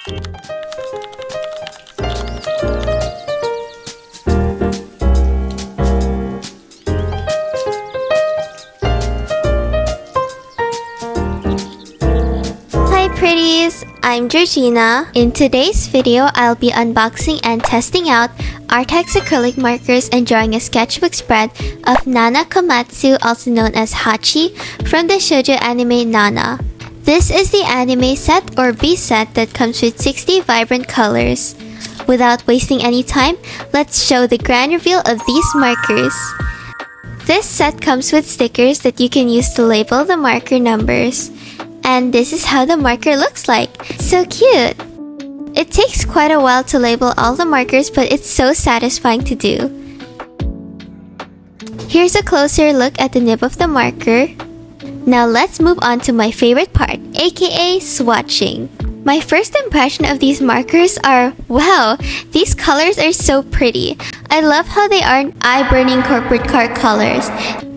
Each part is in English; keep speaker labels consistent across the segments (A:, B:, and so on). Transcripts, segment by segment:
A: Hi pretties! I'm Georgina. In today's video, I'll be unboxing and testing out Arrtx acrylic markers and drawing a sketchbook spread of Nana Komatsu, also known as Hachi, from the shoujo anime Nana. This is the anime set or B set that comes with 60 vibrant colors. Without wasting any time, let's show the grand reveal of these markers. This set comes with stickers that you can use to label the marker numbers. And this is how the marker looks like. It's so cute! It takes quite a while to label all the markers, but it's so satisfying to do. Here's a closer look at the nib of the marker. Now let's move on to my favorite part, aka swatching. My first impression of these markers are, wow, these colors are so pretty. I love how they aren't eye-burning corporate car colors.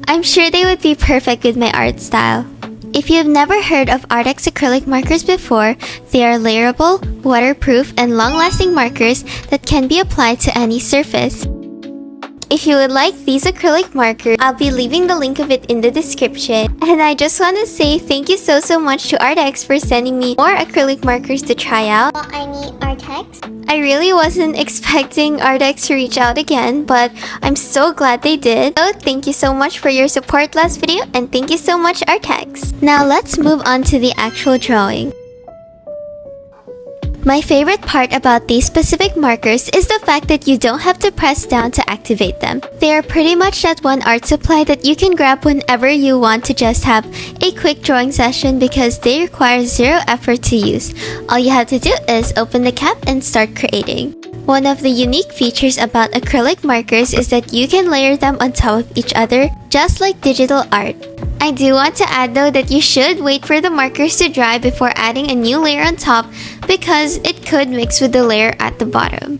A: I'm sure they would be perfect with my art style. If you've never heard of Arrtx acrylic markers before, they are layerable, waterproof, and long-lasting markers that can be applied to any surface. If you would like these acrylic markers, I'll be leaving the link of it in the description. And I just want to say thank you so much to Arrtx for sending me more acrylic markers to try out. Arrtx? I really wasn't expecting Arrtx to reach out again, but I'm so glad they did. So thank you so much for your support last video, and thank you so much Arrtx. Now let's move on to the actual drawing. My favorite part about these specific markers is the fact that you don't have to press down to activate them. They are pretty much that one art supply that you can grab whenever you want to just have a quick drawing session because they require zero effort to use. All you have to do is open the cap and start creating. One of the unique features about acrylic markers is that you can layer them on top of each other, just like digital art. I do want to add though that you should wait for the markers to dry before adding a new layer on top because it could mix with the layer at the bottom.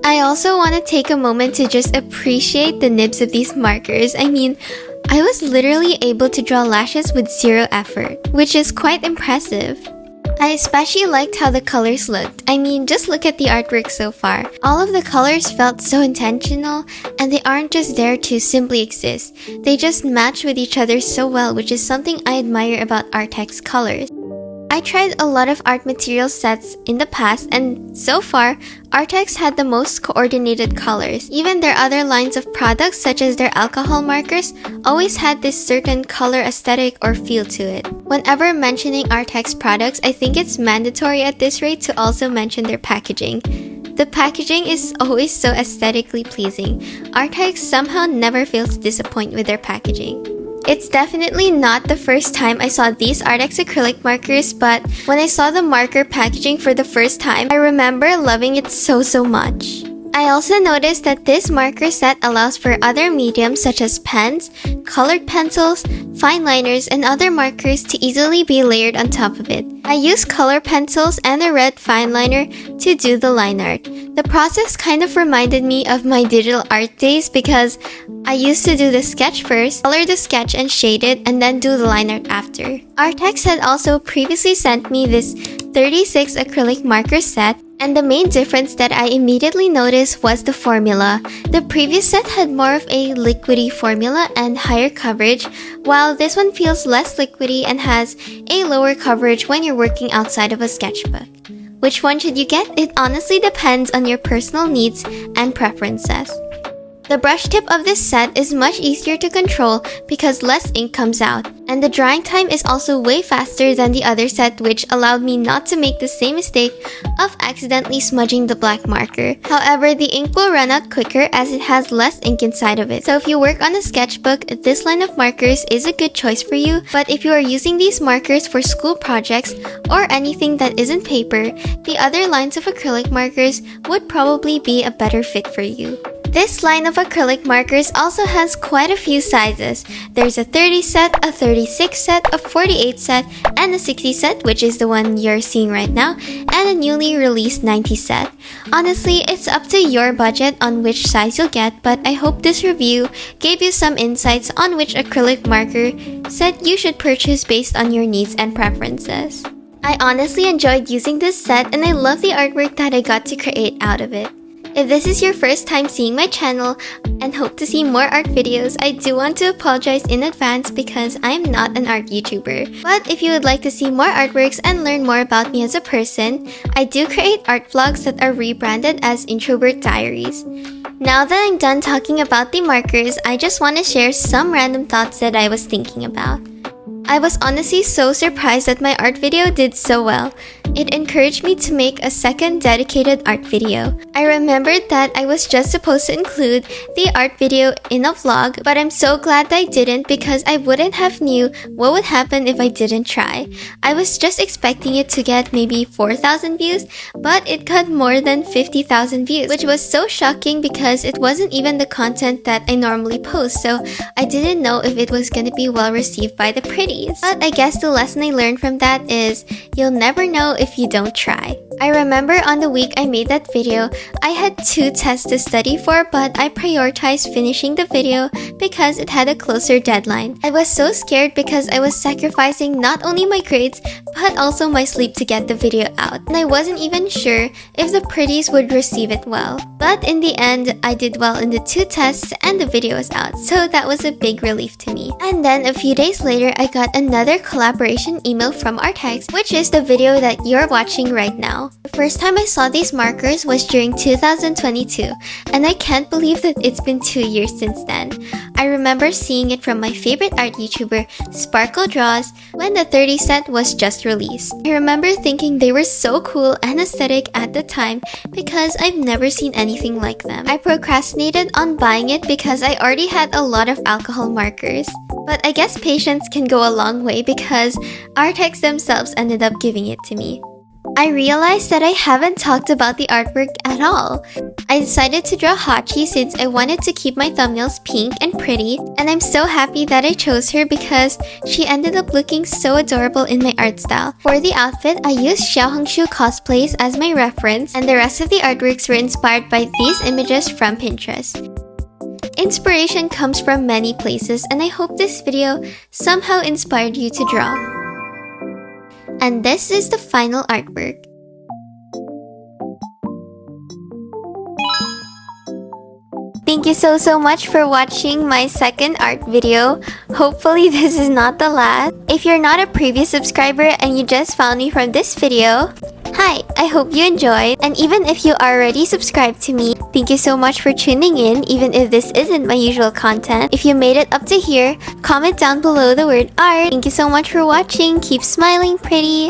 A: I also want to take a moment to just appreciate the nibs of these markers. I mean, I was literally able to draw lashes with zero effort, which is quite impressive. I especially liked how the colors looked. I mean, just look at the artwork so far. All of the colors felt so intentional, and they aren't just there to simply exist. They just match with each other so well, which is something I admire about Arrtx colors. I tried a lot of art material sets in the past, and so far, Arrtx had the most coordinated colors. Even their other lines of products, such as their alcohol markers, always had this certain color aesthetic or feel to it. Whenever mentioning Arrtx products, I think it's mandatory at this rate to also mention their packaging. The packaging is always so aesthetically pleasing. Arrtx somehow never fails to disappoint with their packaging. It's definitely not the first time I saw these Arrtx acrylic markers, but when I saw the marker packaging for the first time, I remember loving it so much. I also noticed that this marker set allows for other mediums such as pens, colored pencils, fine liners, and other markers to easily be layered on top of it. I used color pencils and a red fine liner to do the line art. The process kind of reminded me of my digital art days because I used to do the sketch first, color the sketch and shade it, and then do the line art after. Arrtx had also previously sent me this 36 acrylic marker set, and the main difference that I immediately noticed was the formula. The previous set had more of a liquidy formula and higher coverage, while this one feels less liquidy and has a lower coverage when you're working outside of a sketchbook. Which one should you get? It honestly depends on your personal needs and preferences. The brush tip of this set is much easier to control because less ink comes out, and the drying time is also way faster than the other set, which allowed me not to make the same mistake of accidentally smudging the black marker. However, the ink will run out quicker as it has less ink inside of it. So if you work on a sketchbook, this line of markers is a good choice for you, but if you are using these markers for school projects or anything that isn't paper, the other lines of acrylic markers would probably be a better fit for you. This line of acrylic markers also has quite a few sizes. There's a 30 set, a 36 set, a 48 set, and a 60 set, which is the one you're seeing right now, and a newly released 90 set. Honestly, it's up to your budget on which size you'll get, but I hope this review gave you some insights on which acrylic marker set you should purchase based on your needs and preferences. I honestly enjoyed using this set and I love the artwork that I got to create out of it. If this is your first time seeing my channel and hope to see more art videos, I do want to apologize in advance because I am not an art YouTuber. But if you would like to see more artworks and learn more about me as a person, I do create art vlogs that are rebranded as Introvert Diaries. Now that I'm done talking about the markers, I just want to share some random thoughts that I was thinking about. I was honestly so surprised that my art video did so well. It encouraged me to make a second dedicated art video. I remembered that I was just supposed to include the art video in a vlog, but I'm so glad that I didn't because I wouldn't have knew what would happen if I didn't try. I was just expecting it to get maybe 4,000 views, but it got more than 50,000 views, which was so shocking because it wasn't even the content that I normally post, so I didn't know if it was gonna be well received by the pretties. But I guess the lesson I learned from that is, you'll never know if you don't try. I remember on the week I made that video, I had 2 tests to study for, but I prioritized finishing the video because it had a closer deadline. I was so scared because I was sacrificing not only my grades, but also my sleep to get the video out. And I wasn't even sure if the pretties would receive it well. But in the end, I did well in the 2 tests and the video was out, so that was a big relief to me. And then a few days later, I got another collaboration email from Arrtx, which is the video that you're watching right now. The first time I saw these markers was during 2022, and I can't believe that it's been 2 years since then. I remember seeing it from my favorite art YouTuber, Sparkle Draws, when the 30 set was just released. I remember thinking they were so cool and aesthetic at the time because I've never seen anything like them. I procrastinated on buying it because I already had a lot of alcohol markers. But I guess patience can go a long way because Arrtx themselves ended up giving it to me. I realized that I haven't talked about the artwork at all. I decided to draw Hachi since I wanted to keep my thumbnails pink and pretty, and I'm so happy that I chose her because she ended up looking so adorable in my art style. For the outfit, I used Xiaohongshu cosplays as my reference, and the rest of the artworks were inspired by these images from Pinterest. Inspiration comes from many places, and I hope this video somehow inspired you to draw. And this is the final artwork. Thank you so much for watching my second art video. Hopefully this is not the last. If you're not a previous subscriber and you just found me from this video, hi, I hope you enjoyed. And even if you already subscribed to me, thank you so much for tuning in, even if this isn't my usual content. If you made it up to here, comment down below the word art. Thank you so much for watching. Keep smiling pretty.